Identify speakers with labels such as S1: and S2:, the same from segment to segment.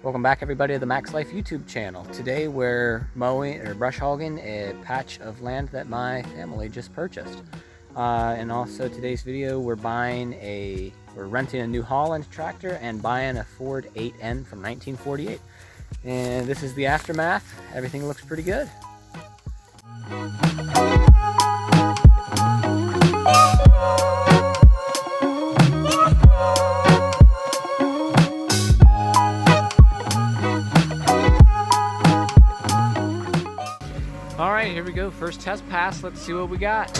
S1: Welcome back, everybody, to the Max Life YouTube channel. Today we're mowing or brush hogging a patch of land that my family just purchased. And also today's video we're renting a New Holland tractor and buying a Ford 8N from 1948. And this is the aftermath. Everything looks pretty good. All right, here we go. First test pass. Let's see what we got.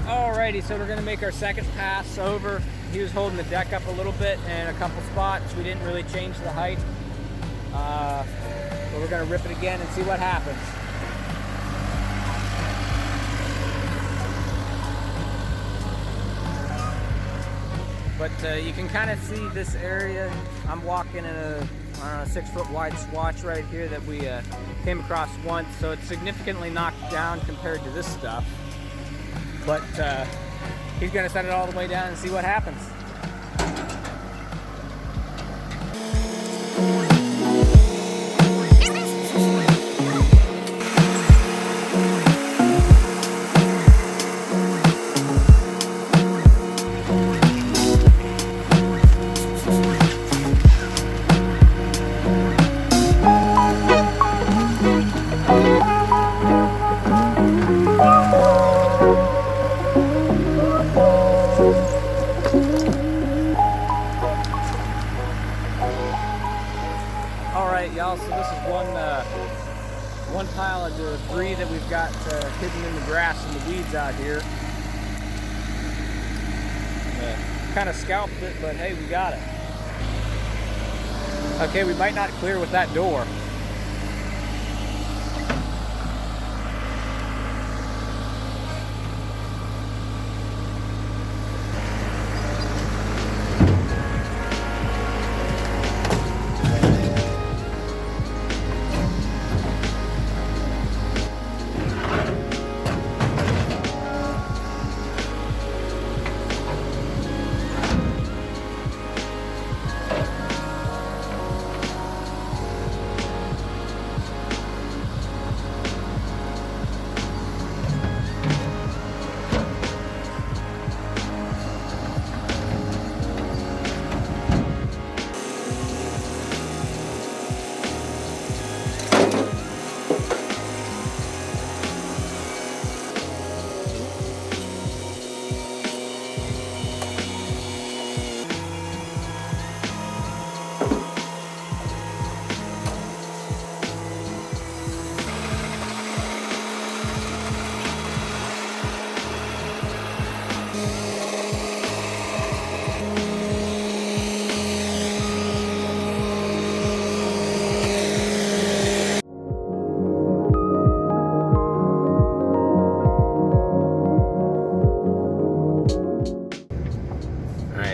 S1: Alrighty, so we're gonna make our second pass over. He was holding the deck up a little bit in a couple spots. We didn't really change the height. But we're gonna rip it again and see what happens. But you can kind of see this area. I'm walking in a 6-foot wide swatch right here that we came across once. So it's significantly knocked down compared to this stuff. But he's gonna set it all the way down and see what happens. Alright, y'all, so this is one pile of debris that we've got hidden in the grass and the weeds out here. Kind of scalped it, but hey, we got it. Okay, we might not clear with that door.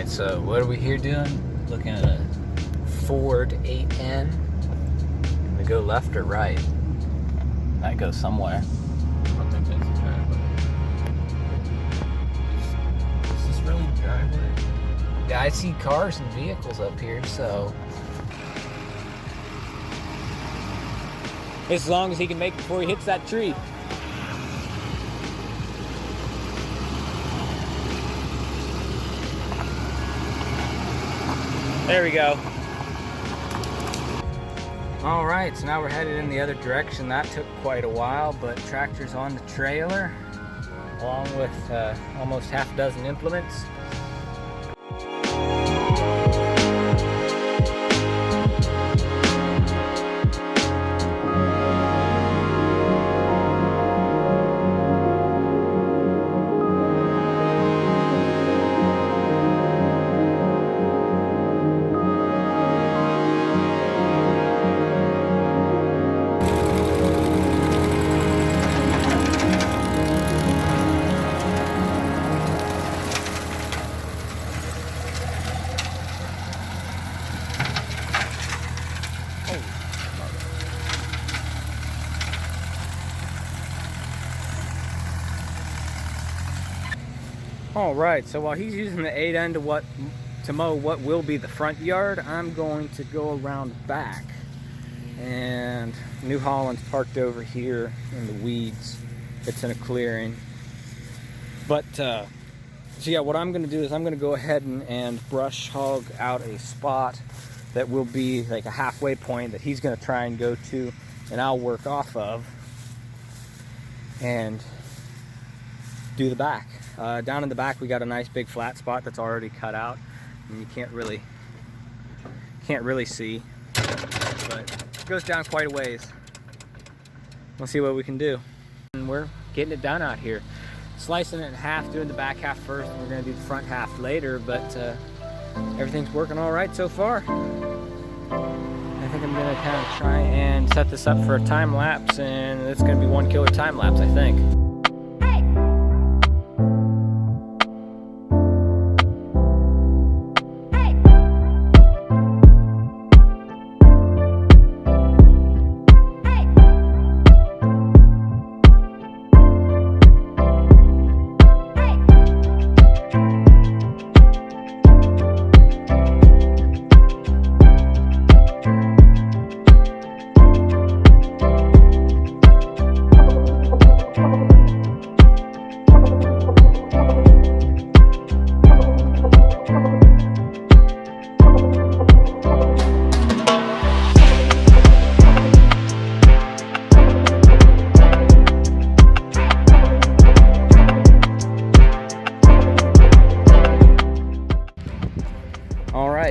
S1: So what are we here doing? Looking at a Ford 8N. We go left or right? Might go somewhere.
S2: I don't think that's the driveway. Is this really the driveway?
S1: Yeah, I see cars and vehicles up here, so. As long as he can make it before he hits that tree. There we go. All right, so now we're headed in the other direction. That took quite a while, but tractor's on the trailer. along with almost half a dozen implements. All right, so while he's using the 8N to mow what will be the front yard, I'm going to go around back. And New Holland's parked over here in the weeds. It's in a clearing. But, so yeah, what I'm gonna do is I'm gonna go ahead and brush hog out a spot that will be like a halfway point that he's gonna try and go to, and I'll work off of and do the back. Down in the back we got a nice big flat spot that's already cut out, and you can't really see, but it goes down quite a ways. We'll see what we can do. And we're getting it done out here, slicing it in half, doing the back half first, and we're going to do the front half later, but everything's working all right so far. I think I'm going to kind of try and set this up for a time lapse, and it's going to be one killer time lapse, I think.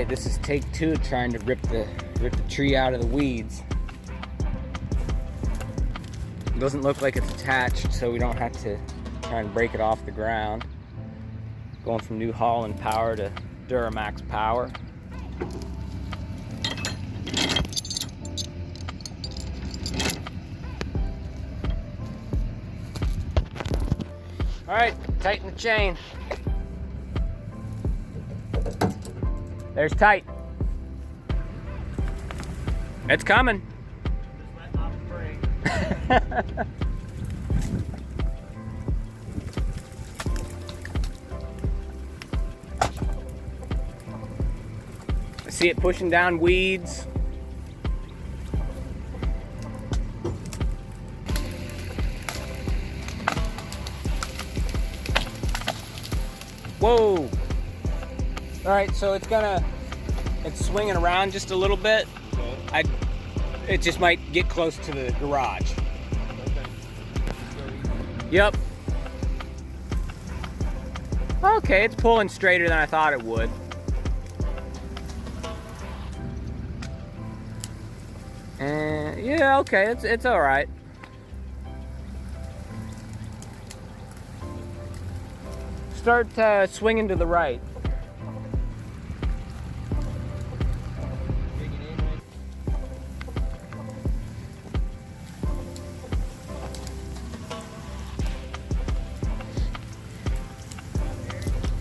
S1: This is take two, trying to rip the tree out of the weeds. It doesn't look like it's attached, so we don't have to try and break it off the ground. Going from New Holland power to Duramax power. All right, tighten the chain. There's tight. It's coming.
S2: Just let off the brake.
S1: I see it pushing down weeds. Whoa. All right, so it's swinging around just a little bit.
S2: Okay.
S1: It just might get close to the garage.
S2: Okay.
S1: Yep. Okay, it's pulling straighter than I thought it would. And yeah, okay, it's all right. Start swinging to the right.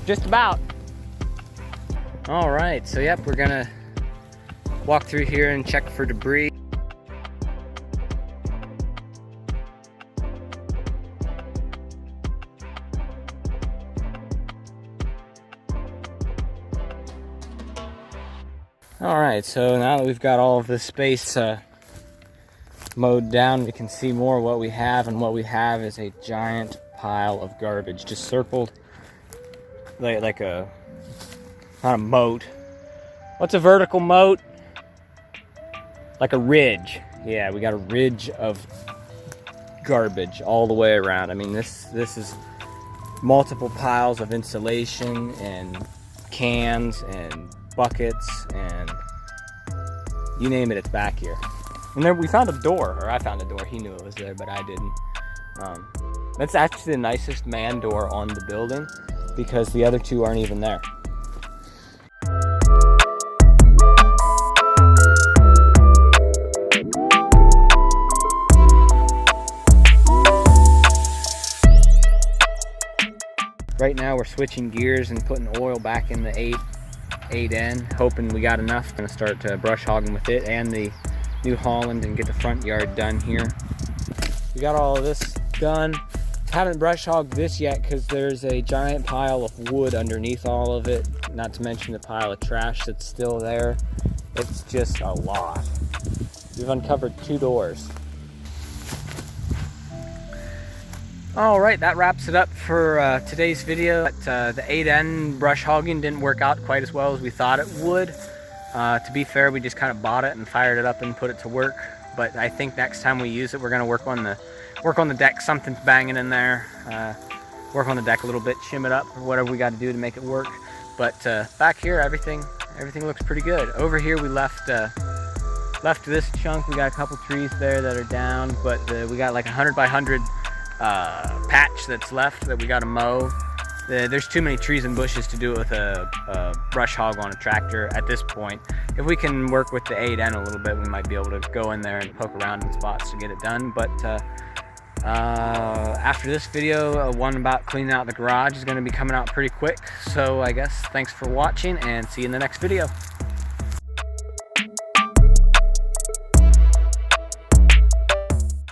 S1: Just about. All right, so yep, we're gonna walk through here and check for debris. All right, so now that we've got all of this space mowed down, we can see more what we have, and what we have is a giant pile of garbage just circled like a, not a moat. What's a vertical moat? Like a ridge. Yeah, we got a ridge of garbage all the way around. I mean, this is multiple piles of insulation and cans and buckets and you name it, it's back here. And there we found a door, or I found a door. He knew it was there, but I didn't. That's actually the nicest man door on the building because the other two aren't even there. Right now we're switching gears and putting oil back in the 8N, hoping we got enough. Gonna start brush hogging with it and the New Holland and get the front yard done here. We got all of this done. Haven't brush hogged this yet because there's a giant pile of wood underneath all of it, not to mention the pile of trash that's still there. It's just a lot. We've uncovered 2 doors. All right, that wraps it up for today's video. The 8N brush hogging didn't work out quite as well as we thought it would. To be fair, we just kind of bought it and fired it up and put it to work. But I think next time we use it, we're gonna work on the deck. Something's banging in there. Work on the deck a little bit, shim it up, or whatever we got to do to make it work. But back here, everything looks pretty good. Over here, we left this chunk. We got a couple trees there that are down, but we got like 100 by 100 patch that's left that we got to mow. There's too many trees and bushes to do it with a brush hog on a tractor at this point. If we can work with the 8N a little bit, we might be able to go in there and poke around in spots to get it done. But after this video, one about cleaning out the garage is going to be coming out pretty quick. So I guess thanks for watching and see you in the next video.